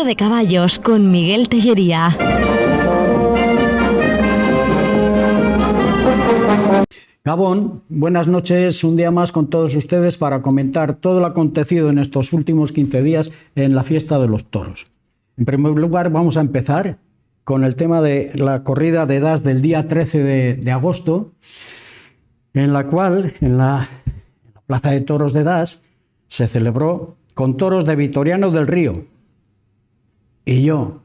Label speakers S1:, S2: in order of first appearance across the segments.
S1: Corrida de Caballos con Miguel Tellería.
S2: Gabón, buenas noches, un día más con todos ustedes para comentar todo lo acontecido en estos últimos 15 días en la fiesta de los toros. En primer lugar, vamos a empezar con el tema de la corrida de Das del día 13 de agosto, en la cual, en la Plaza de Toros de Das, se celebró con toros de Vitoriano del Río. Y yo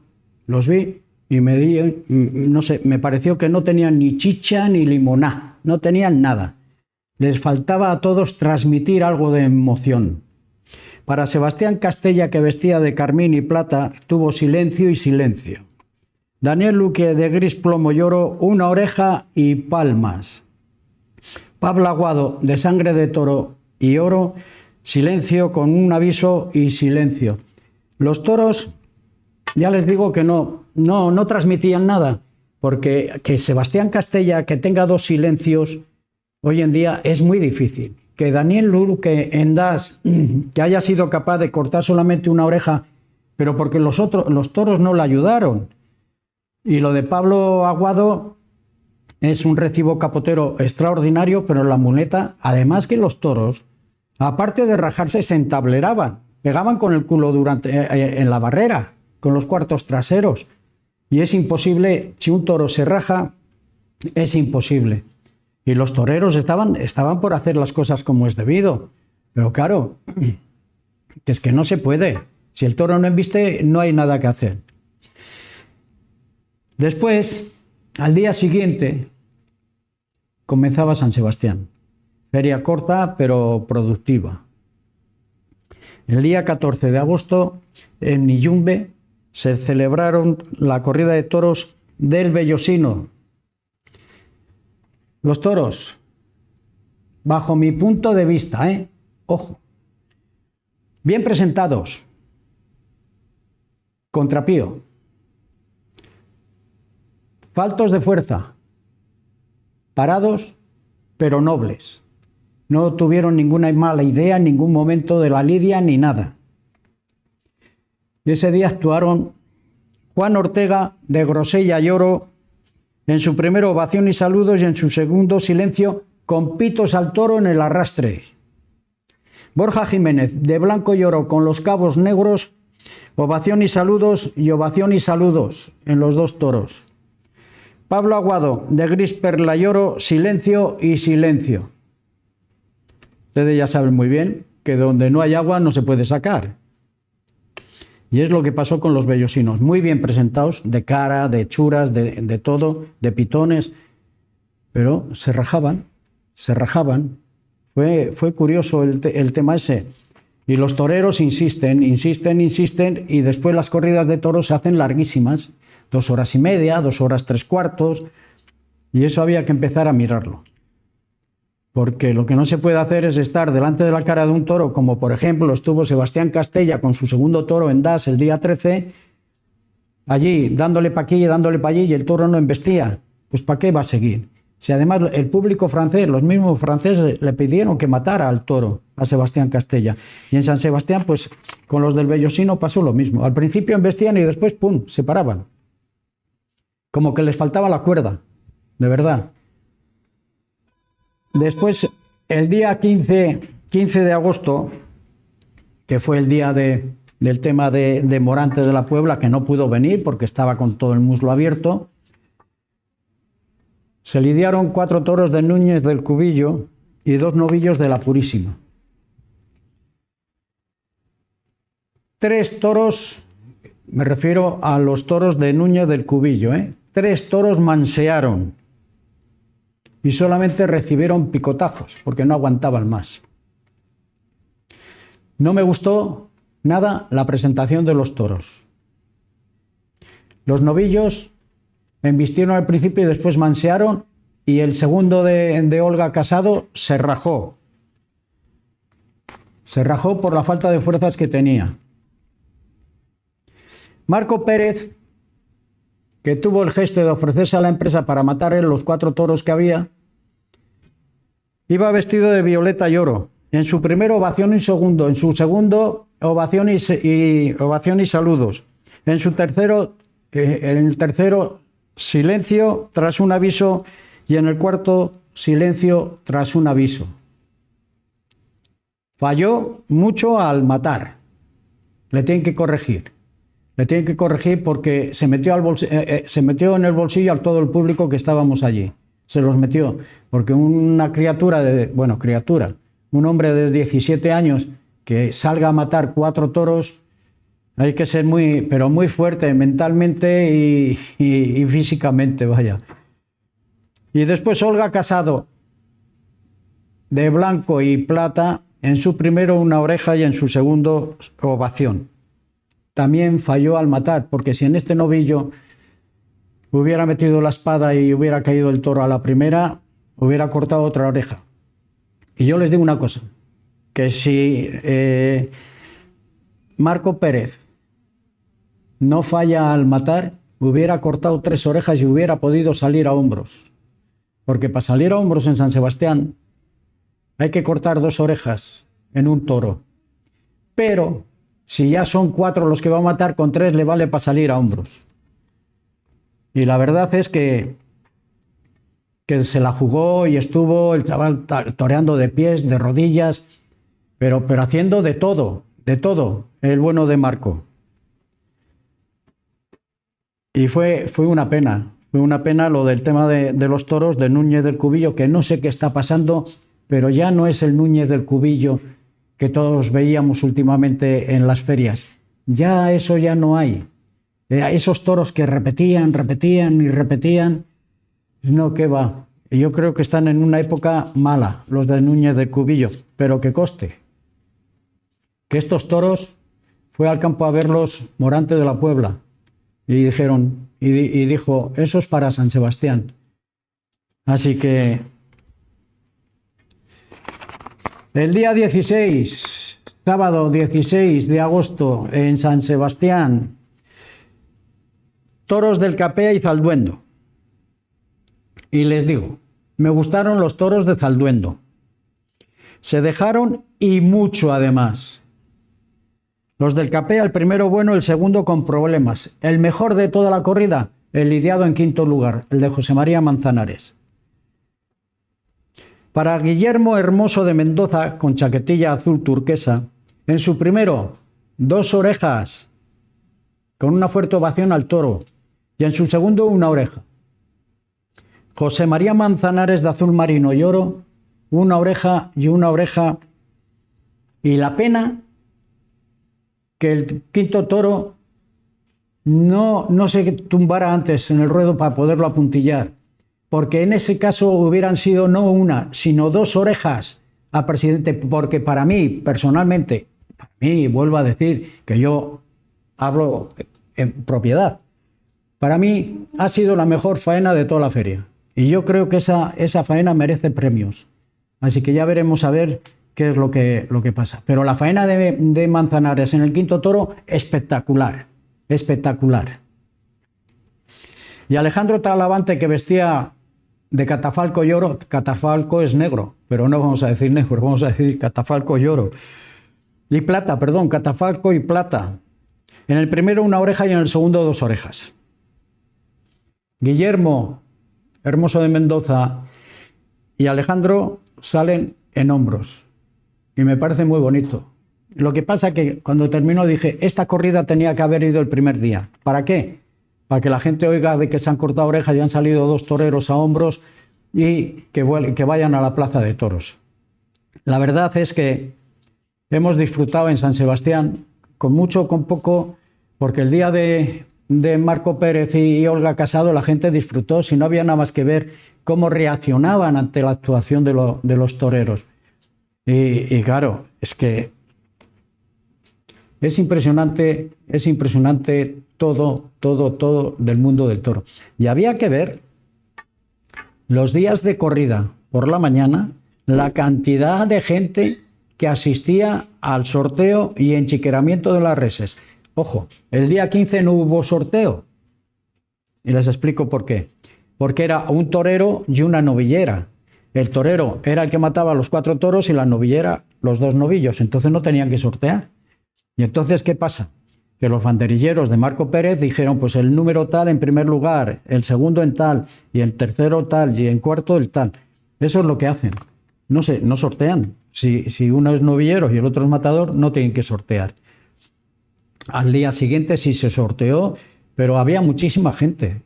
S2: los vi y me pareció que no tenían ni chicha ni limoná, no tenían nada. Les faltaba a todos transmitir algo de emoción. Para Sebastián Castella, que vestía de carmín y plata, tuvo silencio y silencio. Daniel Luque, de gris plomo y oro, una oreja y palmas. Pablo Aguado, de sangre de toro y oro, silencio con un aviso y silencio. Los toros, ya les digo que no transmitían nada, porque que Sebastián Castella que tenga dos silencios hoy en día es muy difícil. Que Daniel Luque en Das que haya sido capaz de cortar solamente una oreja, pero porque los toros no le ayudaron. Y lo de Pablo Aguado es un recibo capotero extraordinario, pero la muleta, además que los toros, aparte de rajarse, se entableraban, pegaban con el culo en la barrera, con los cuartos traseros. Y es imposible, si un toro se raja, es imposible. Y los toreros estaban por hacer las cosas como es debido. Pero claro, que es que no se puede. Si el toro no embiste, no hay nada que hacer. Después, al día siguiente, comenzaba San Sebastián. Feria corta, pero productiva. El día 14 de agosto, en Niyumbe, se celebraron la corrida de toros del Bellosino. Los toros, bajo mi punto de vista, ojo, bien presentados, contrapío, faltos de fuerza, parados, pero nobles. No tuvieron ninguna mala idea en ningún momento de la lidia ni nada. Y ese día actuaron Juan Ortega, de Grosella y Oro, en su primera ovación y saludos, y en su segundo silencio con pitos al toro en el arrastre. Borja Jiménez, de blanco y oro con los cabos negros, ovación y saludos en los dos toros. Pablo Aguado, de gris perla y oro, silencio y silencio. Ustedes ya saben muy bien que donde no hay agua no se puede sacar. Y es lo que pasó con los bellosinos, muy bien presentados, de cara, de churas, de todo, de pitones, pero se rajaban. Fue curioso el tema ese. Y los toreros insisten, y después las corridas de toros se hacen larguísimas, 2 horas y media, 2 horas 3/4, y eso había que empezar a mirarlo. Porque lo que no se puede hacer es estar delante de la cara de un toro, como por ejemplo estuvo Sebastián Castella con su segundo toro en Das el día 13, allí dándole para aquí y dándole para allí, y el toro no embestía. Pues ¿para qué va a seguir? Si además el público francés, los mismos franceses, le pidieron que matara al toro, a Sebastián Castella. Y en San Sebastián, pues con los del Bellosino pasó lo mismo. Al principio embestían y después, ¡pum!, se paraban. Como que les faltaba la cuerda, de verdad. Después, el día 15 de agosto, que fue el día del tema de Morante de la Puebla, que no pudo venir porque estaba con todo el muslo abierto, se lidiaron 4 toros de Núñez del Cubillo y 2 novillos de la Purísima. 3 toros, me refiero a los toros de Núñez del Cubillo, 3 toros mansearon. Y solamente recibieron picotazos, porque no aguantaban más. No me gustó nada la presentación de los toros. Los novillos embistieron al principio y después mansearon, y el segundo de Olga Casado se rajó. Se rajó por la falta de fuerzas que tenía. Marco Pérez, que tuvo el gesto de ofrecerse a la empresa para matar él los 4 toros que había, iba vestido de violeta y oro. En su primera ovación y segundo, en su segundo ovación y saludos. En el tercero, silencio tras un aviso, y en el cuarto, silencio tras un aviso. Falló mucho al matar. Le tienen que corregir. Le tienen que corregir porque se metió en el bolsillo a todo el público que estábamos allí. Se los metió. Porque una criatura, un hombre de 17 años que salga a matar 4 toros, hay que ser muy fuerte mentalmente y físicamente, vaya. Y después Olga Casado, de blanco y plata, en su primero una oreja y en su segundo ovación. También falló al matar, porque si en este novillo hubiera metido la espada y hubiera caído el toro a la primera, hubiera cortado otra oreja. Y yo les digo una cosa, que si Marco Pérez no falla al matar, hubiera cortado 3 orejas y hubiera podido salir a hombros. Porque para salir a hombros en San Sebastián hay que cortar 2 orejas en un toro. Pero si ya son 4 los que va a matar, con 3 le vale para salir a hombros. Y la verdad es que se la jugó y estuvo el chaval toreando de pies, de rodillas, pero haciendo de todo, el bueno de Marco. Y fue una pena lo del tema de los toros de Núñez del Cubillo, que no sé qué está pasando, pero ya no es el Núñez del Cubillo que todos veíamos últimamente en las ferias. Ya eso ya no hay. Esos toros que repetían, no, qué va. Yo creo que están en una época mala, los de Núñez del Cubillo, pero que conste que estos toros fue al campo a verlos Morante de la Puebla y dijo, eso es para San Sebastián. Así que el día 16, sábado 16 de agosto en San Sebastián, toros del Capea y Zalduendo. Y les digo, me gustaron los toros de Zalduendo. Se dejaron y mucho además. Los del Capea, el primero bueno, el segundo con problemas. El mejor de toda la corrida, el lidiado en quinto lugar, el de José María Manzanares. Para Guillermo Hermoso de Mendoza, con chaquetilla azul turquesa, en su primero, 2 orejas, con una fuerte ovación al toro, y en su segundo, 1 oreja. José María Manzanares de azul marino y oro, 1 oreja y 1 oreja, y la pena que el quinto toro no se tumbara antes en el ruedo para poderlo apuntillar, porque en ese caso hubieran sido no 1, sino 2 orejas al presidente, porque para mí, personalmente, vuelvo a decir que yo hablo en propiedad, para mí ha sido la mejor faena de toda la feria, y yo creo que esa faena merece premios, así que ya veremos a ver qué es lo que pasa. Pero la faena de Manzanares en el quinto toro, espectacular. Y Alejandro Talavante, que vestía de catafalco y oro, catafalco es negro, pero no vamos a decir negro, vamos a decir catafalco y oro. Y plata, perdón, catafalco y plata. En el primero 1 oreja y en el segundo 2 orejas. Guillermo Hermoso de Mendoza y Alejandro salen en hombros. Y me parece muy bonito. Lo que pasa que cuando terminó dije, esta corrida tenía que haber ido el primer día. ¿Para qué? Para que la gente oiga de que se han cortado orejas y han salido 2 toreros a hombros y que vayan a la plaza de toros. La verdad es que hemos disfrutado en San Sebastián, con mucho, con poco, porque el día de Marco Pérez y Olga Casado la gente disfrutó, si no había nada más que ver cómo reaccionaban ante la actuación de los toreros. Y claro, es que es impresionante todo del mundo del toro. Y había que ver los días de corrida por la mañana, la cantidad de gente que asistía al sorteo y enchiqueramiento de las reses. Ojo, el día 15 no hubo sorteo. Y les explico por qué. Porque era un torero y una novillera. El torero era el que mataba a los 4 toros y la novillera los 2 novillos, entonces no tenían que sortear. Y entonces, ¿qué pasa? que los banderilleros de Marco Pérez dijeron, pues el número tal en primer lugar, el segundo en tal, y el tercero tal, y en cuarto el tal. Eso es lo que hacen. No sé, no sortean. Si uno es novillero y el otro es matador, no tienen que sortear. Al día siguiente sí se sorteó, pero había muchísima gente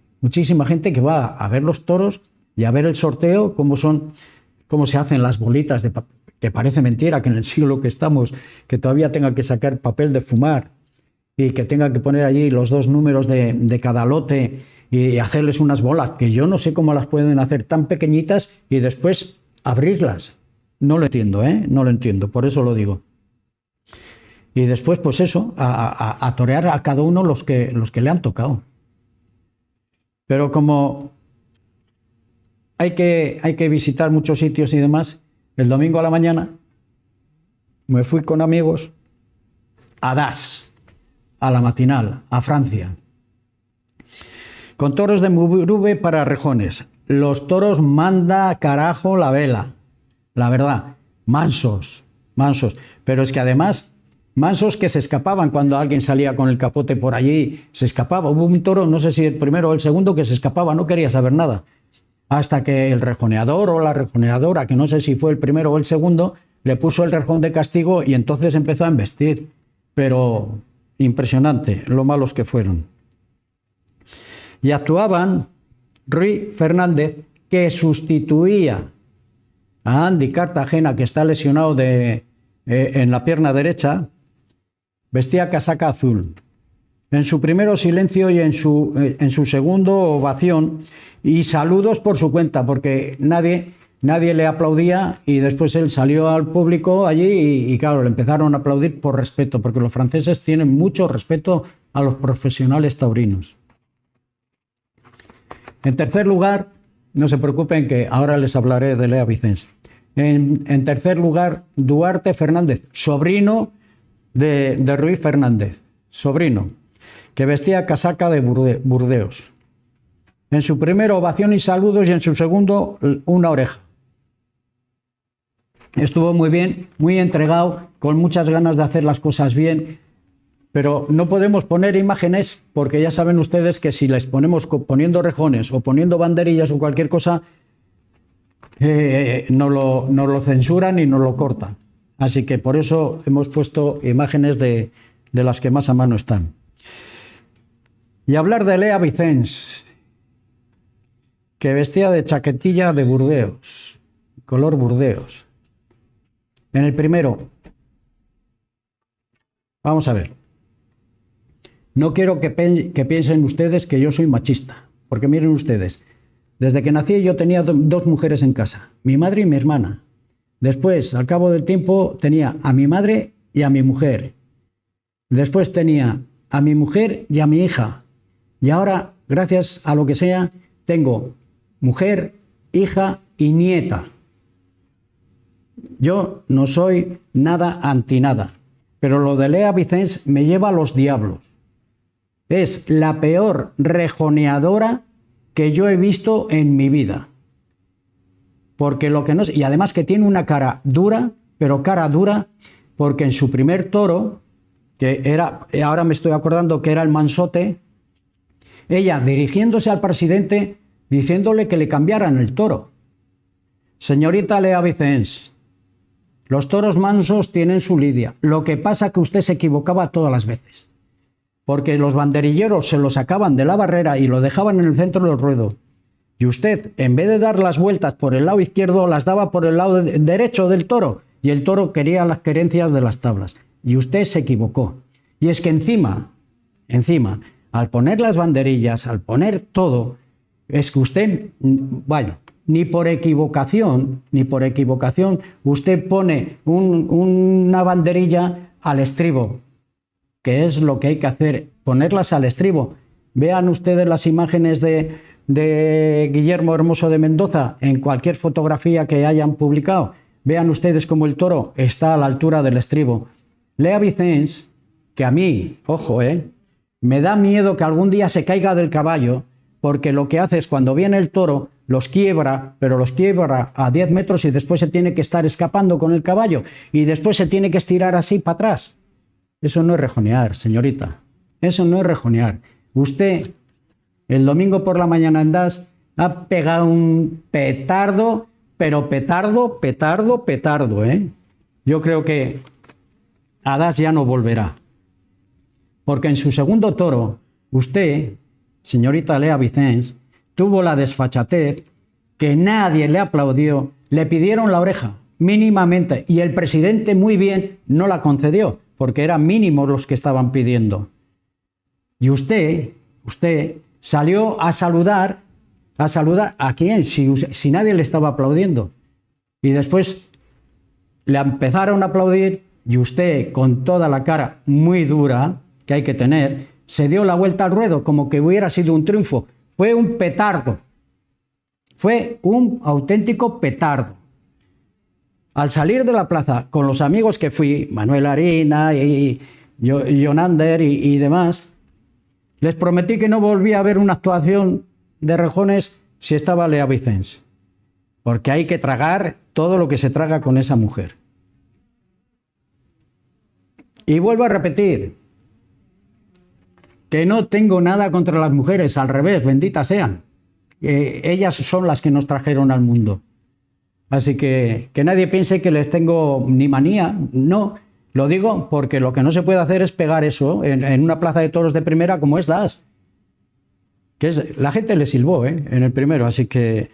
S2: que va a ver los toros y a ver el sorteo, cómo se hacen las bolitas de papel, que parece mentira que en el siglo que estamos, que todavía tenga que sacar papel de fumar y que tenga que poner allí los dos números de cada lote y hacerles unas bolas, que yo no sé cómo las pueden hacer tan pequeñitas y después abrirlas. No lo entiendo, no lo entiendo, por eso lo digo. Y después, pues eso, a torear a cada uno los que le han tocado. Pero como hay que visitar muchos sitios y demás, el domingo a la mañana me fui con amigos a Das, a la matinal, a Francia, con toros de Muruve para rejones. Los toros manda carajo la vela, la verdad, mansos, pero es que además, mansos que se escapaban cuando alguien salía con el capote por allí, se escapaba. Hubo un toro, no sé si el primero o el segundo, que se escapaba, no quería saber nada, hasta que el rejoneador o la rejoneadora, que no sé si fue el primero o el segundo, le puso el rejón de castigo y entonces empezó a embestir. Pero impresionante lo malos que fueron. Y actuaban Ruy Fernández, que sustituía a Andy Cartagena, que está lesionado en la pierna derecha, vestía casaca azul. En su primero silencio y en su segundo ovación, y saludos por su cuenta, porque nadie le aplaudía, y después él salió al público allí y claro, le empezaron a aplaudir por respeto, porque los franceses tienen mucho respeto a los profesionales taurinos. En tercer lugar, no se preocupen que ahora les hablaré de Lea Vicens. En tercer lugar, Duarte Fernández, sobrino de Ruy Fernández, sobrino, que vestía casaca de Burdeos. En su primera ovación y saludos, y en su segundo una oreja. Estuvo muy bien, muy entregado, con muchas ganas de hacer las cosas bien, pero no podemos poner imágenes porque ya saben ustedes que si les ponemos poniendo rejones o poniendo banderillas o cualquier cosa, no lo censuran y no lo cortan. Así que por eso hemos puesto imágenes de las que más a mano están. Y hablar de Lea Vicens, que vestía de chaquetilla de Burdeos, color Burdeos. En el primero, vamos a ver, no quiero que piensen ustedes que yo soy machista, porque miren ustedes, desde que nací yo tenía dos mujeres en casa, mi madre y mi hermana. Después, al cabo del tiempo, tenía a mi madre y a mi mujer. Después tenía a mi mujer y a mi hija. Y ahora, gracias a lo que sea, tengo mujer, hija y nieta. Yo no soy nada anti nada, pero lo de Lea Vicens me lleva a los diablos. Es la peor rejoneadora que yo he visto en mi vida. Porque lo que no, y además que tiene una cara dura, pero cara dura, porque en su primer toro, que era, ahora me estoy acordando que era el Mansote, ella dirigiéndose al presidente, diciéndole que le cambiaran el toro. Señorita Lea Vicens, los toros mansos tienen su lidia. Lo que pasa es que usted se equivocaba todas las veces, porque los banderilleros se lo sacaban de la barrera y lo dejaban en el centro del ruedo. Y usted, en vez de dar las vueltas por el lado izquierdo, las daba por el lado derecho del toro, y el toro quería las querencias de las tablas. Y usted se equivocó. Y es que encima, al poner las banderillas, al poner todo, es que usted, bueno, ni por equivocación, usted pone una banderilla al estribo, que es lo que hay que hacer, ponerlas al estribo. Vean ustedes las imágenes de Guillermo Hermoso de Mendoza en cualquier fotografía que hayan publicado. Vean ustedes cómo el toro está a la altura del estribo. Lea Vicens, que a mí, ojo, me da miedo que algún día se caiga del caballo, porque lo que hace es cuando viene el toro, los quiebra, pero los quiebra a 10 metros y después se tiene que estar escapando con el caballo y después se tiene que estirar así para atrás. Eso no es rejonear, señorita. Eso no es rejonear. Usted, el domingo por la mañana en Das, ha pegado un petardo, pero petardo, petardo, petardo, ¿eh? Yo creo que a Das ya no volverá. Porque en su segundo toro, usted, señorita Lea Vicens, tuvo la desfachatez que nadie le aplaudió, le pidieron la oreja, mínimamente, y el presidente muy bien no la concedió, porque eran mínimos los que estaban pidiendo. Y usted salió a saludar ¿a quién? Si nadie le estaba aplaudiendo. Y después le empezaron a aplaudir y usted, con toda la cara muy dura que hay que tener, se dio la vuelta al ruedo como que hubiera sido un triunfo. Fue un petardo. Fue un auténtico petardo. Al salir de la plaza con los amigos que fui, Manuel Arina y Jonander y demás, les prometí que no volvía a ver una actuación de rejones si estaba Lea Vicens, porque hay que tragar todo lo que se traga con esa mujer. Y vuelvo a repetir que no tengo nada contra las mujeres, al revés, benditas sean. Ellas son las que nos trajeron al mundo. Así que nadie piense que les tengo ni manía, no. Lo digo porque lo que no se puede hacer es pegar eso en una plaza de toros de primera como es Das. La gente le silbó en el primero, así que...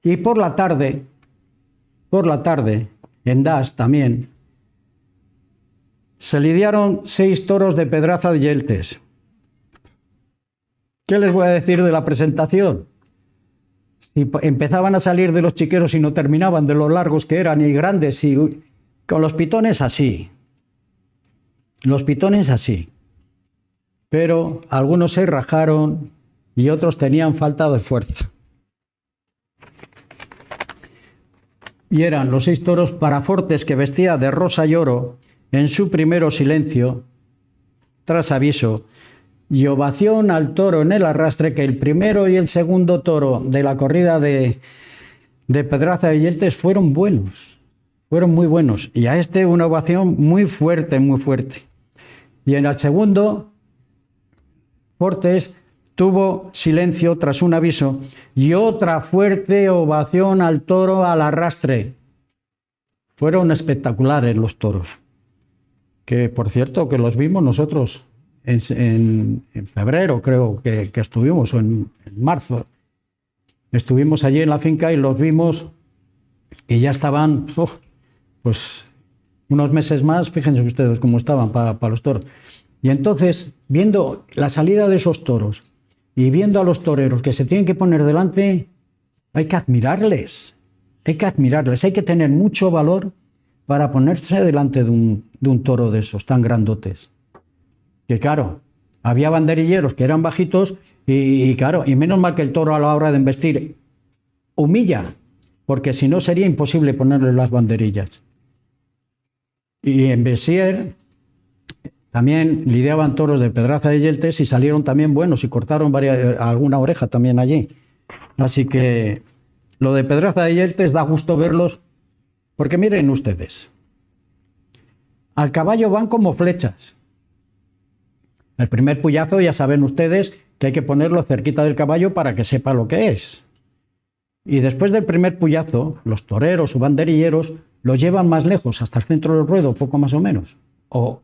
S2: Y por la tarde, en Das también, se lidiaron 6 toros de Pedraza de Yeltes. ¿Qué les voy a decir de la presentación? Si empezaban a salir de los chiqueros y no terminaban de lo largos que eran y grandes, y con los pitones así. Los pitones así. Pero algunos se rajaron y otros tenían falta de fuerza. Y eran los 6 toros Parafortes, que vestía de rosa y oro en su primero silencio, tras aviso, y ovación al toro en el arrastre, que el primero y el segundo toro de la corrida de Pedraza de Yeltes fueron buenos, fueron muy buenos, y a este una ovación muy fuerte, muy fuerte. Y en el segundo, Fortes tuvo silencio tras un aviso y otra fuerte ovación al toro al arrastre. Fueron espectaculares los toros, que por cierto que los vimos nosotros en febrero, creo que estuvimos, o en marzo. Estuvimos allí en la finca y los vimos y ya estaban, pues unos meses más, fíjense ustedes cómo estaban para los toros. Y entonces, viendo la salida de esos toros y viendo a los toreros que se tienen que poner delante, hay que admirarles, hay que tener mucho valor para ponerse delante de un toro de esos tan grandotes. Que claro, había banderilleros que eran bajitos y claro, y menos mal que el toro a la hora de embestir humilla, porque si no sería imposible ponerle las banderillas. Y en Bessier también lidiaban toros de Pedraza de Yeltes y salieron también buenos y cortaron alguna oreja también allí. Así que lo de Pedraza de Yeltes da gusto verlos, porque miren ustedes, al caballo van como flechas. El primer puyazo ya saben ustedes que hay que ponerlo cerquita del caballo para que sepa lo que es. Y después del primer puyazo, los toreros o banderilleros lo llevan más lejos, hasta el centro del ruedo, poco más o menos. O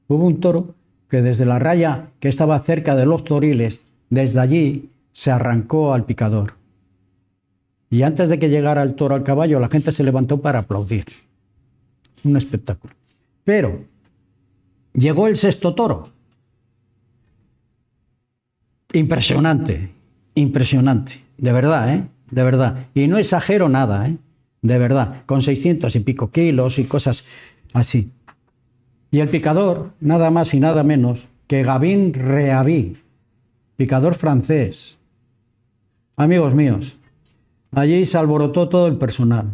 S2: hubo un toro que desde la raya que estaba cerca de los toriles, desde allí se arrancó al picador. Y antes de que llegara el toro al caballo, la gente se levantó para aplaudir. Un espectáculo. Pero llegó el sexto toro. Impresionante, impresionante, de verdad, de verdad. Y no exagero nada, de verdad, con 600 y pico kilos y cosas así. Y el picador, nada más y nada menos que Gavin Reaví, picador francés. Amigos míos, allí se alborotó todo el personal,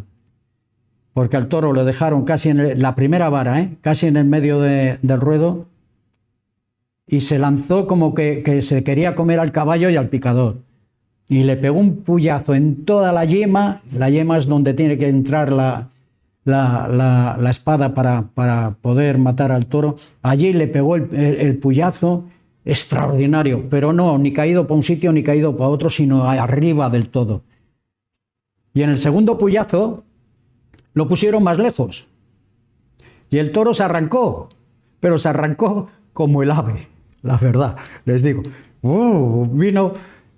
S2: porque al toro le dejaron casi en la primera vara, casi en el medio del ruedo, y se lanzó como que se quería comer al caballo y al picador. Y le pegó un puyazo en toda la yema. La yema es donde tiene que entrar la espada para poder matar al toro. Allí le pegó el puyazo extraordinario, pero no, ni caído para un sitio ni caído para otro, sino arriba del todo. Y en el segundo puyazo lo pusieron más lejos. Y el toro se arrancó, pero se arrancó como el ave, la verdad, les digo. Vino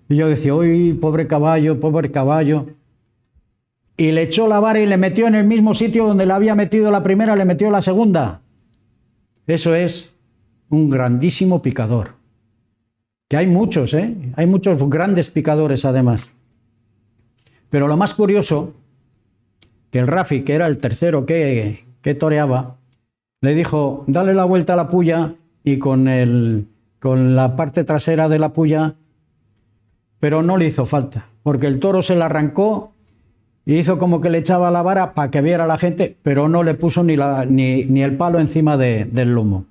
S2: y yo decía, uy, pobre caballo, pobre caballo. Y le echó la vara y le metió en el mismo sitio donde le había metido la primera, le metió la segunda. Eso es un grandísimo picador. Que hay muchos, hay muchos grandes picadores además. Pero lo más curioso, que el Rafi, que era el tercero que toreaba, le dijo, dale la vuelta a la puya y con la parte trasera de la puya, pero no le hizo falta, porque el toro se la arrancó y hizo como que le echaba la vara para que viera la gente, pero no le puso ni el palo encima del lomo.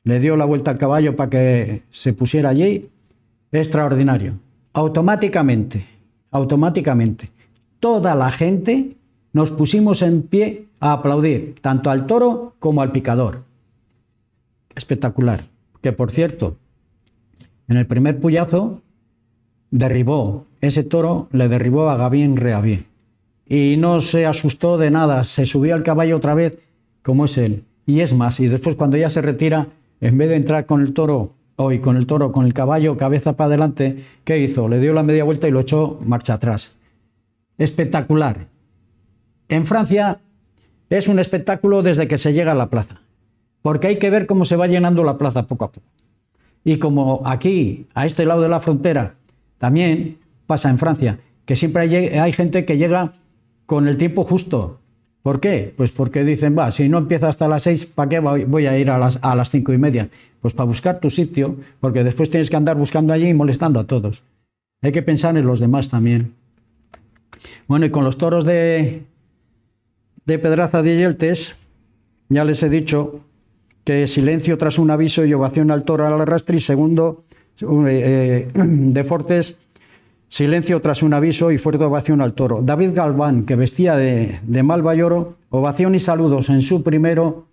S2: Le dio la vuelta al caballo para que se pusiera allí. Extraordinario. Automáticamente, toda la gente nos pusimos en pie a aplaudir, tanto al toro como al picador. Espectacular. Que por cierto, en el primer puyazo ese toro le derribó a Gavin Reavier. Y no se asustó de nada, se subió al caballo otra vez, como es él. Y es más, y después cuando ya se retira, en vez de entrar con el caballo, cabeza para adelante, ¿qué hizo? Le dio la media vuelta y lo echó marcha atrás. Espectacular. En Francia es un espectáculo desde que se llega a la plaza, porque hay que ver cómo se va llenando la plaza poco a poco. Y como aquí, a este lado de la frontera, también pasa en Francia, que siempre hay gente que llega con el tiempo justo. ¿Por qué? Pues porque dicen, si no empieza hasta las 6, ¿para qué voy a ir a las 5:30? Pues para buscar tu sitio, porque después tienes que andar buscando allí y molestando a todos. Hay que pensar en los demás también. Bueno, y con los toros de Pedraza de Yeltes, ya les he dicho que silencio tras un aviso y ovación al toro al arrastre, y segundo, de Fortes, silencio tras un aviso y fuerte ovación al toro. David Galván, que vestía de Malva y oro, ovación y saludos en su primero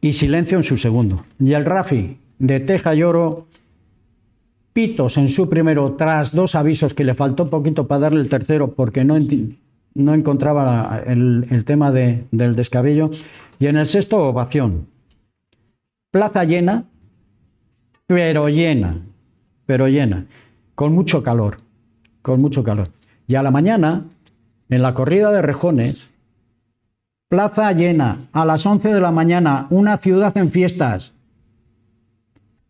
S2: y silencio en su segundo. Y el Rafi, de Teja y oro, pitos en su primero tras 2 avisos, que le faltó poquito para darle el tercero porque no encontraba el tema del descabello. Y en el sexto, ovación. Plaza llena, pero llena, con mucho calor. Y a la mañana, en la corrida de rejones, plaza llena, a las 11 de la mañana, una ciudad en fiestas.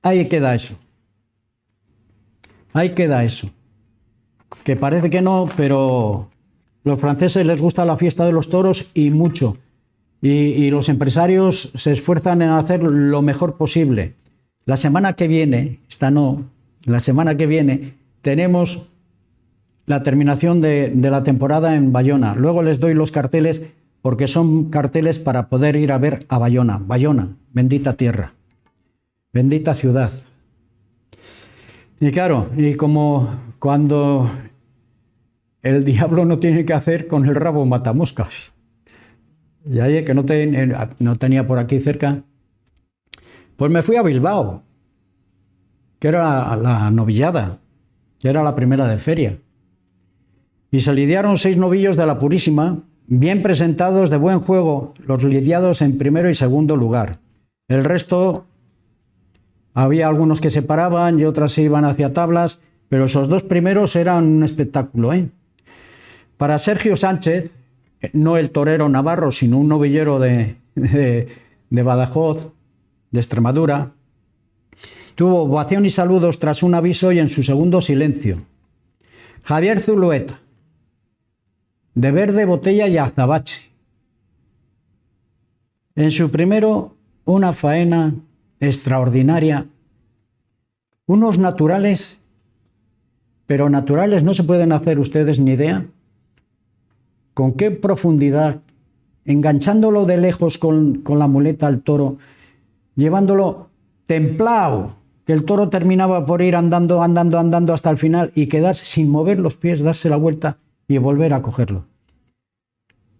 S2: Ahí queda eso. Que parece que no, pero los franceses les gusta la fiesta de los toros y mucho. Y los empresarios se esfuerzan en hacer lo mejor posible. La semana que viene, la semana que viene, tenemos la terminación de la temporada en Bayona. Luego les doy los carteles, porque son carteles para poder ir a ver a Bayona. Bayona, bendita tierra, bendita ciudad. Y claro, y como cuando el diablo no tiene que hacer, con el rabo matamoscas. Y ahí que no tenía por aquí cerca, pues me fui a Bilbao, que era la novillada, que era la primera de feria. Y se lidiaron 6 novillos de la Purísima, bien presentados, de buen juego, los lidiados en primero y segundo lugar. El resto, había algunos que se paraban y otras se iban hacia tablas, pero esos 2 primeros eran un espectáculo, Para Sergio Sánchez, no el torero navarro, sino un novillero de Badajoz, de Extremadura, tuvo ovación y saludos tras un aviso y en su segundo silencio. Javier Zulueta, de Verde, Botella y Azabache. En su primero, una faena extraordinaria. Unos naturales, pero naturales no se pueden hacer ustedes ni idea. Con qué profundidad, enganchándolo de lejos con la muleta al toro, llevándolo templado, que el toro terminaba por ir andando hasta el final y quedarse sin mover los pies, darse la vuelta y volver a cogerlo.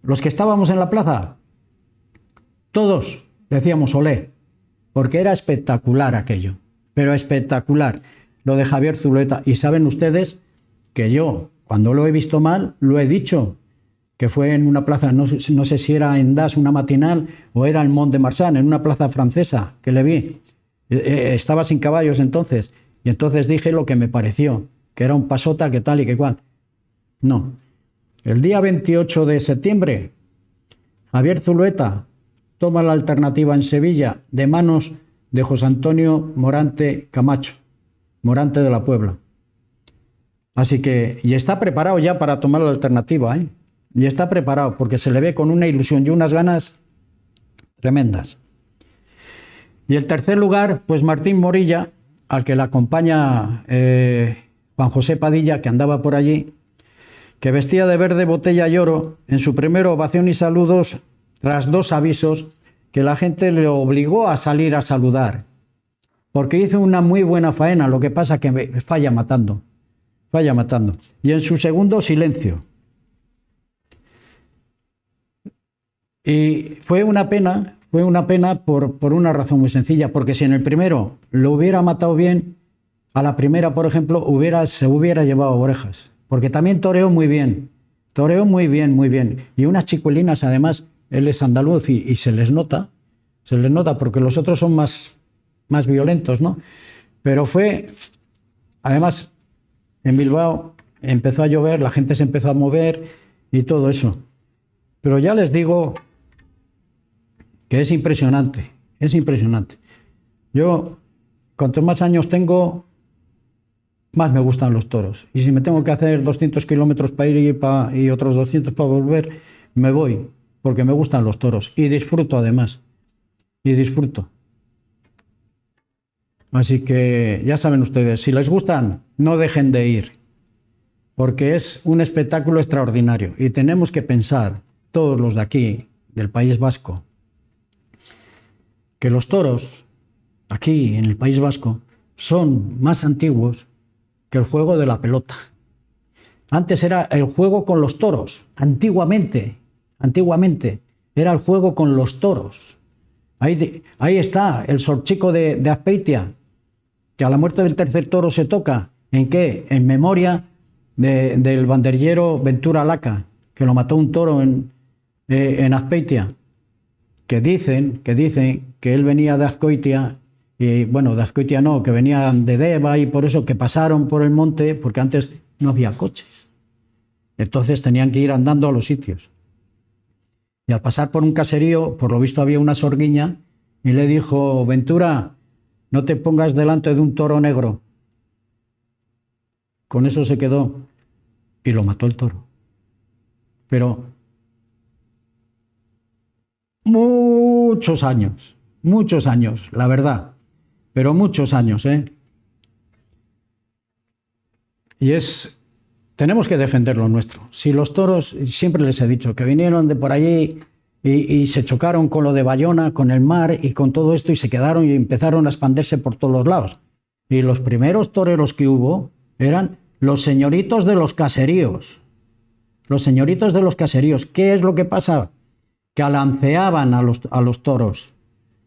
S2: los que estábamos en la plaza, todos decíamos olé, porque era espectacular aquello, pero espectacular, lo de Javier Zulueta. Y saben ustedes que yo, cuando lo he visto mal, lo he dicho, que fue en una plaza, no sé si era en Das, una matinal, o era en Mont de Marsan, en una plaza francesa, que le vi. Estaba sin caballos entonces, y entonces dije lo que me pareció, que era un pasota, que tal y que cual. No. El día 28 de septiembre, Javier Zulueta toma la alternativa en Sevilla de manos de José Antonio Morante Camacho, Morante de la Puebla. Así que, y está preparado ya para tomar la alternativa, ¿eh? Y está preparado, porque se le ve con una ilusión y unas ganas tremendas. Y el tercer lugar, pues Martín Morilla, al que le acompaña Juan José Padilla, que andaba por allí, que vestía de verde botella y oro, en su primera ovación y saludos, tras 2 avisos, que la gente le obligó a salir a saludar, porque hizo una muy buena faena, lo que pasa que falla matando. Y en su segundo, silencio. Y fue una pena por una razón muy sencilla, porque si en el primero lo hubiera matado bien, a la primera, por ejemplo, se hubiera llevado orejas, porque también toreó muy bien, muy bien. Y unas chicuelinas, además, él es andaluz y se les nota, porque los otros son más violentos, ¿no? Pero fue, además, en Bilbao empezó a llover, la gente se empezó a mover y todo eso. Pero ya les digo que es impresionante. Yo, cuanto más años tengo, más me gustan los toros. Y si me tengo que hacer 200 kilómetros para ir y otros 200 para volver, me voy, porque me gustan los toros. Y disfruto además. Así que ya saben ustedes, si les gustan, no dejen de ir, porque es un espectáculo extraordinario. Y tenemos que pensar, todos los de aquí, del País Vasco, que los toros, aquí en el País Vasco, son más antiguos que el juego de la pelota. Antes era el juego con los toros, antiguamente era el juego con los toros. Ahí está el sorchico de Azpeitia, que a la muerte del tercer toro se toca. ¿En qué? En memoria del banderillero Ventura Laca, que lo mató un toro en Azpeitia, que dicen que él venía de Azcoitia, y bueno, de Azcoitia no, que venía de Deva, y por eso que pasaron por el monte, porque antes no había coches. Entonces tenían que ir andando a los sitios. Y al pasar por un caserío, por lo visto había una sorguiña, y le dijo: Ventura, no te pongas delante de un toro negro. Con eso se quedó y lo mató el toro. Pero muchos años, la verdad, pero muchos años, ¿eh? Y tenemos que defender lo nuestro. Si los toros, siempre les he dicho, que vinieron de por allí y se chocaron con lo de Bayona, con el mar y con todo esto, y se quedaron y empezaron a expandirse por todos los lados. Y los primeros toreros que hubo eran los señoritos de los caseríos. ¿Qué es lo que pasa? Que alanceaban a los toros.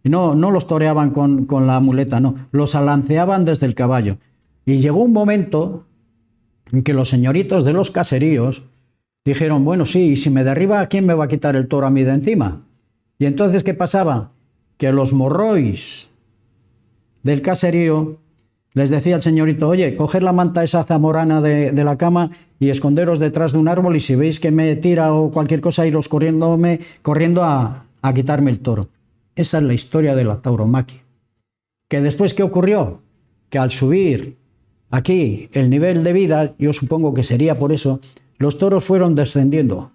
S2: No los toreaban con la muleta, no. Los alanceaban desde el caballo. Y llegó un momento en que los señoritos de los caseríos dijeron: bueno, sí, y si me derriba, ¿quién me va a quitar el toro a mí de encima? Y entonces, ¿qué pasaba? Que los morrois del caserío les decía al señorito: oye, coger la manta esa zamorana de la cama y esconderos detrás de un árbol, y si veis que me tira o cualquier cosa, iros corriendo a quitarme el toro. Esa es la historia de la tauromaquia. ¿Que después qué ocurrió? Que al subir aquí el nivel de vida, yo supongo que sería por eso, los toros fueron descendiendo,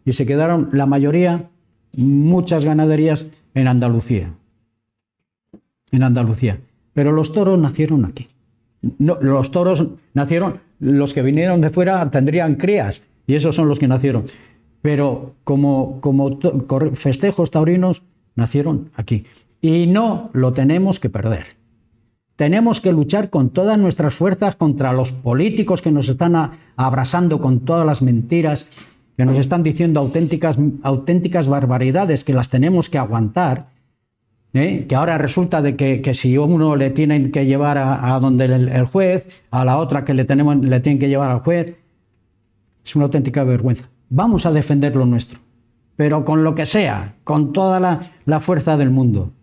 S2: y se quedaron la mayoría, muchas ganaderías en Andalucía. Pero los toros nacieron aquí. No, los toros nacieron, los que vinieron de fuera tendrían crías, y esos son los que nacieron. Pero como festejos taurinos nacieron aquí. Y no lo tenemos que perder. Tenemos que luchar con todas nuestras fuerzas contra los políticos que nos están abrasando con todas las mentiras que nos están diciendo auténticas barbaridades que las tenemos que aguantar, que ahora resulta de que si uno le tienen que llevar a donde el juez, a la otra que le tienen que llevar al juez, es una auténtica vergüenza. Vamos a defender lo nuestro, pero con lo que sea, con toda la fuerza del mundo.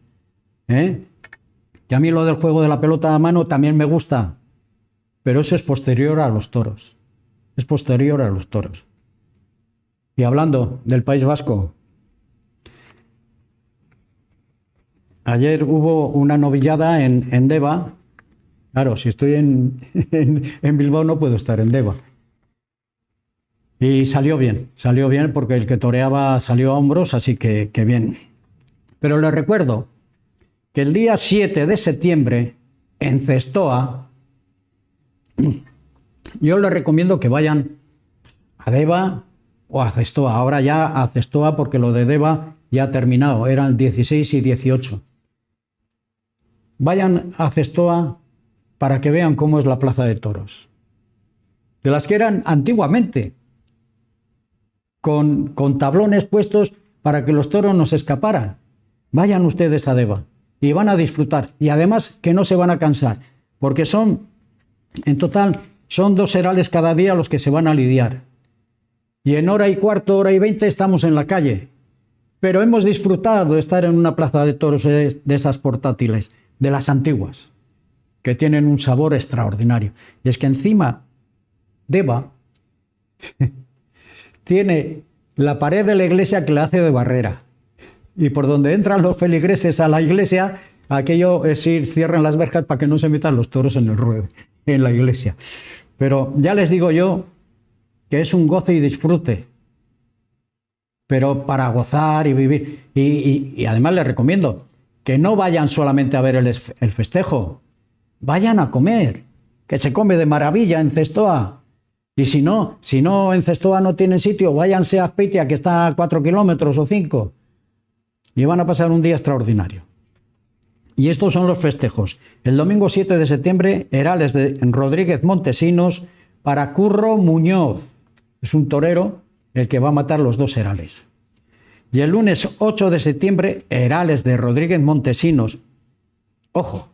S2: Que a mí lo del juego de la pelota a mano también me gusta, pero eso es posterior a los toros. Es posterior a los toros. Y hablando del País Vasco, ayer hubo una novillada en Deva. Claro, si estoy en Bilbao no puedo estar en Deva. Y salió bien porque el que toreaba salió a hombros, así que bien. Pero les recuerdo que el día 7 de septiembre en Cestoa, yo les recomiendo que vayan a Deva o a Cestoa. Ahora ya a Cestoa porque lo de Deva ya ha terminado, eran 16 y 18. Vayan a Cestoa para que vean cómo es la plaza de toros. De las que eran antiguamente, con tablones puestos para que los toros no se escaparan. Vayan ustedes a Deva y van a disfrutar. Y además que no se van a cansar, porque en total, son 2 herales cada día los que se van a lidiar. Y en hora y cuarto, hora y 20 estamos en la calle. Pero hemos disfrutado de estar en una plaza de toros de esas portátiles, de las antiguas, que tienen un sabor extraordinario. Y es que encima, Deva tiene la pared de la iglesia que le hace de barrera. Y por donde entran los feligreses a la iglesia, aquello es ir, cierran las verjas para que no se metan los toros en el ruedo, en la iglesia. Pero ya les digo yo que es un goce y disfrute, pero para gozar y vivir. Y además les recomiendo que no vayan solamente a ver el festejo, vayan a comer, que se come de maravilla en Cestoa. Y si no en Cestoa no tienen sitio, váyanse a Azpeitia, que está a 4 kilómetros o 5, y van a pasar un día extraordinario. Y estos son los festejos. El domingo 7 de septiembre, herales de Rodríguez Montesinos para Curro Muñoz. Es un torero el que va a matar los 2 herales. Y el lunes 8 de septiembre, herales de Rodríguez Montesinos. Ojo,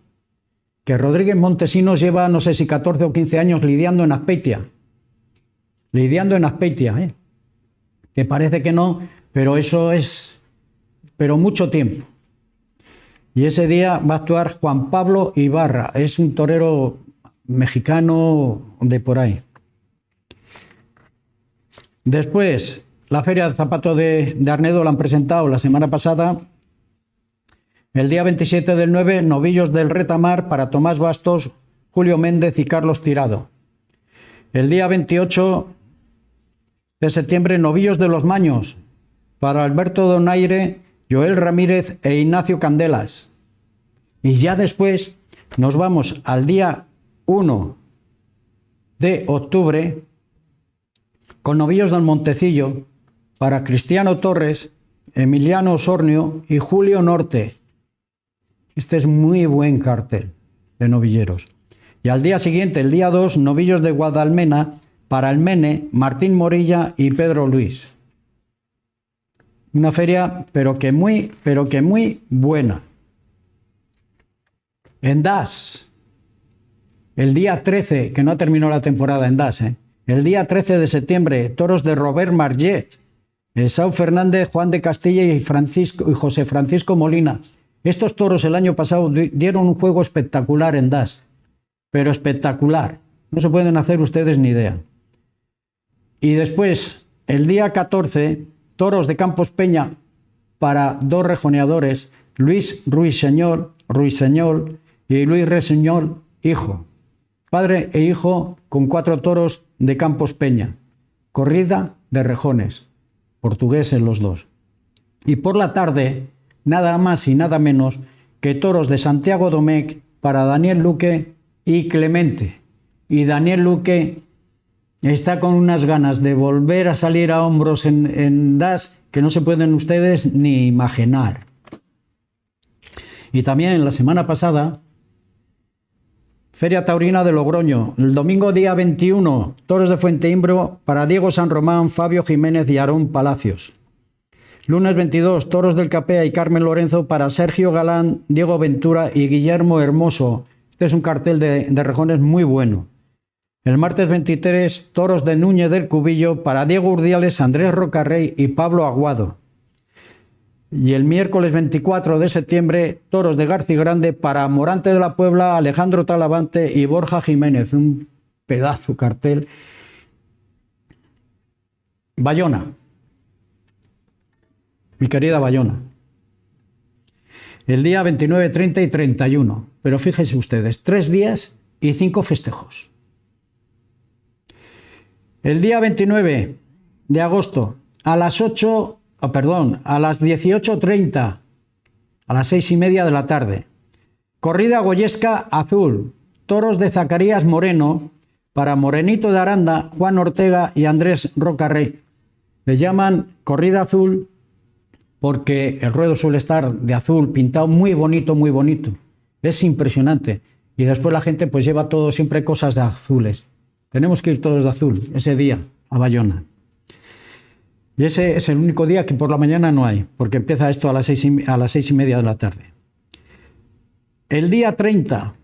S2: que Rodríguez Montesinos lleva no sé si 14 o 15 años lidiando en Azpeitia. Que parece que no, pero eso es mucho tiempo. Y ese día va a actuar Juan Pablo Ibarra, es un torero mexicano de por ahí. Después, la Feria de Zapato de Arnedo la han presentado la semana pasada. El día 27 del 9, novillos del retamar para Tomás Bastos, Julio Méndez y Carlos Tirado. El día 28 de septiembre, novillos de los Maños para Alberto Donaire, Joel Ramírez e Ignacio Candelas. Y ya después nos vamos al día 1 de octubre con novillos del Montecillo para Cristiano Torres, Emiliano Osornio y Julio Norte. Este es muy buen cartel de novilleros. Y al día siguiente, el día 2, novillos de Guadalmena para el Mene, Martín Morilla y Pedro Luis. Una feria, pero que muy buena. En Das, el día 13, que no terminó la temporada en Das, el día 13 de septiembre, toros de Robert Marget, Sau Fernández, Juan de Castilla y José Francisco Molina. Estos toros el año pasado dieron un juego espectacular en Das, pero espectacular. No se pueden hacer ustedes ni idea. Y después, el día 14, toros de Campos Peña para 2 rejoneadores, Luis Ruiseñor y Luis Reseñor, hijo. Padre e hijo con 4 toros de Campos Peña. Corrida de rejones, portugueses los 2. Y por la tarde, nada más y nada menos que toros de Santiago Domecq para Daniel Luque y Clemente. Y Daniel Luque está con unas ganas de volver a salir a hombros en Das que no se pueden ustedes ni imaginar. Y también la semana pasada Feria Taurina de Logroño. El domingo día 21, toros de Fuenteimbro para Diego San Román, Fabio Jiménez y Aarón Palacios. Lunes 22, toros del Capea y Carmen Lorenzo para Sergio Galán, Diego Ventura y Guillermo Hermoso. Este es un cartel de rejones muy bueno. El martes 23, toros de Núñez del Cubillo para Diego Urdiales, Andrés Rocarrey y Pablo Aguado. Y el miércoles 24 de septiembre, toros de García Grande para Morante de la Puebla, Alejandro Talavante y Borja Jiménez. Un pedazo cartel. Bayona. Mi querida Bayona. El día 29, 30 y 31. Pero fíjense ustedes, 3 días y 5 festejos. El día 29 de agosto a las 18:30, a las 6:30 de la tarde. Corrida goyesca azul, toros de Zacarías Moreno para Morenito de Aranda, Juan Ortega y Andrés Rocarrey. Le llaman corrida azul porque el ruedo suele estar de azul, pintado muy bonito, muy bonito. Es impresionante. Y después la gente pues lleva todo, siempre cosas de azules. Tenemos que ir todos de azul ese día a Bayona. Y ese es el único día que por la mañana no hay, porque empieza esto a las 6:30 de la tarde. El día 30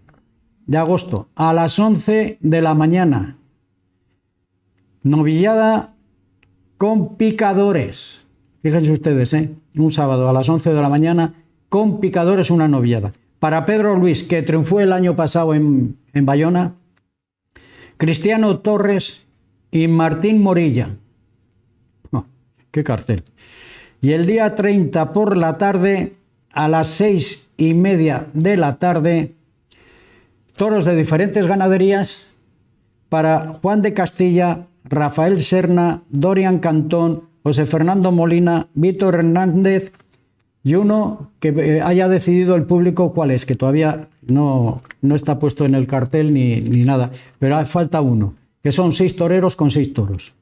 S2: de agosto, a las 11 de la mañana, novillada con picadores. Fíjense ustedes, un sábado a las 11 de la mañana, con picadores una novillada. Para Pedro Luis, que triunfó el año pasado en Bayona, Cristiano Torres y Martín Morilla. Oh, ¡qué cartel! Y el día 30 por la tarde, a las 6:30 de la tarde, toros de diferentes ganaderías para Juan de Castilla, Rafael Serna, Dorian Cantón, José Fernando Molina, Víctor Hernández y uno que haya decidido el público cuál es, que todavía no está puesto en el cartel ni nada, pero falta uno, que son 6 toreros con 6 toros.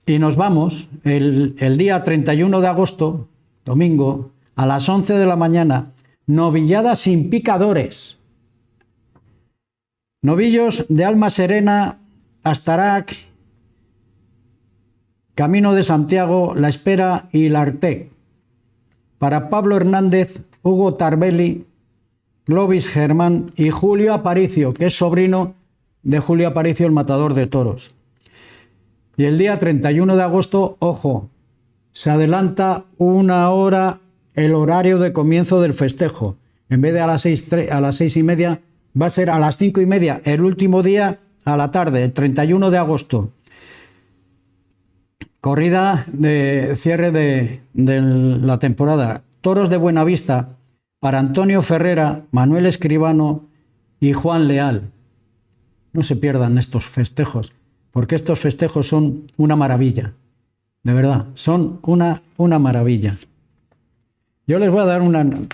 S2: Y nos vamos el día 31 de agosto, domingo, a las 11 de la mañana, novillada sin picadores. Novillos de Alma Serena, Astarac, Camino de Santiago, La Espera y La Artec. Para Pablo Hernández, Hugo Tarbelli, Clovis Germán y Julio Aparicio, que es sobrino de Julio Aparicio, el matador de toros. Y el día 31 de agosto, ojo, se adelanta 1 hora el horario de comienzo del festejo. En vez de a las 6:30, va a ser a las 5:30, el último día a la tarde, el 31 de agosto. Corrida de cierre de la temporada. Toros de Buenavista para Antonio Ferrera, Manuel Escribano y Juan Leal. No se pierdan estos festejos, porque estos festejos son una maravilla. De verdad, son una maravilla. Yo les voy a dar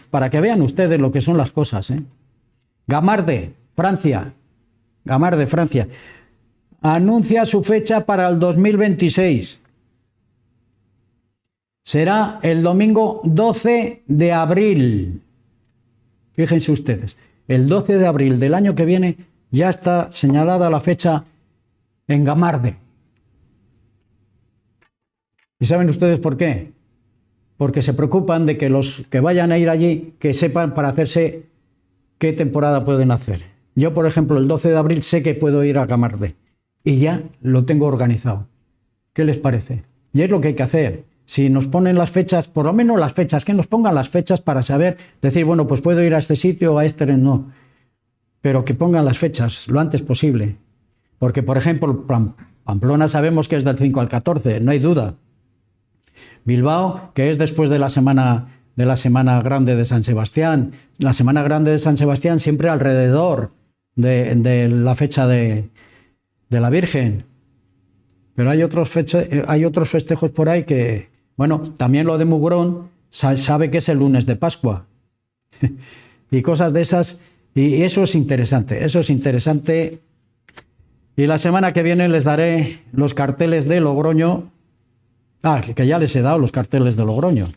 S2: para que vean ustedes lo que son las cosas. Gamarde, Francia. Gamarde, Francia. Anuncia su fecha para el 2026. Será el domingo 12 de abril. Fíjense ustedes, el 12 de abril del año que viene ya está señalada la fecha en Gamarde. ¿Y saben ustedes por qué? Porque se preocupan de que los que vayan a ir allí, que sepan para hacerse qué temporada pueden hacer. Yo, por ejemplo, el 12 de abril sé que puedo ir a Gamarde y ya lo tengo organizado. ¿Qué les parece? Y es lo que hay que hacer. Si nos ponen las fechas, por lo menos las fechas, que nos pongan las fechas para saber, decir, bueno, pues puedo ir a este sitio o a este, no. Pero que pongan las fechas lo antes posible. Porque, por ejemplo, Pamplona sabemos que es del 5 al 14, no hay duda. Bilbao, que es después de la semana grande de San Sebastián. La semana grande de San Sebastián siempre alrededor de la fecha de la Virgen. Pero hay otros festejos por ahí que, bueno, también lo de Mugrón sabe que es el lunes de Pascua. Y cosas de esas, y eso es interesante, Y la semana que viene les daré los carteles de Logroño. Que ya les he dado los carteles de Logroño.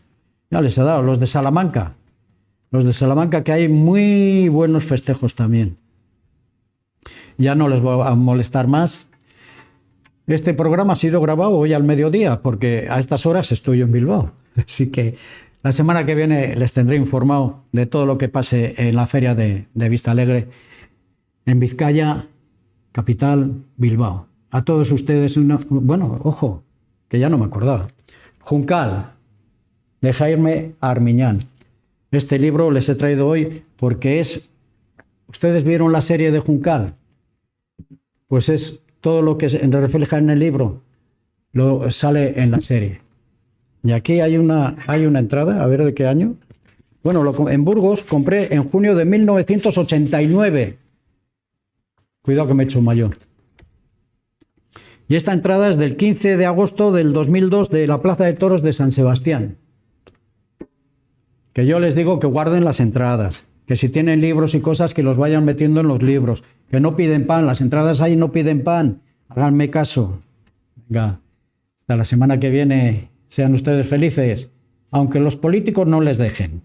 S2: Ya les he dado los de Salamanca. los de Salamanca, que hay muy buenos festejos también. Ya no les voy a molestar más. Este programa ha sido grabado hoy al mediodía, porque a estas horas estoy en Bilbao. Así que la semana que viene les tendré informado de todo lo que pase en la feria de Vistalegre, en Vizcaya, capital, Bilbao. A todos ustedes, bueno, ojo, que ya no me acordaba. Juncal, de Jaime Armiñán. Este libro les he traído hoy porque es... ¿Ustedes vieron la serie de Juncal? Pues es todo lo que se refleja en el libro, lo sale en la serie. Y aquí hay una entrada, a ver de qué año. Bueno, en Burgos compré en junio de 1989. Cuidado que me he hecho mayor. Y esta entrada es del 15 de agosto del 2002 de la Plaza de Toros de San Sebastián. Que yo les digo que guarden las entradas, que si tienen libros y cosas que los vayan metiendo en los libros, que no piden pan, las entradas ahí no piden pan, háganme caso. Venga, hasta la semana que viene, sean ustedes felices, aunque los políticos no les dejen.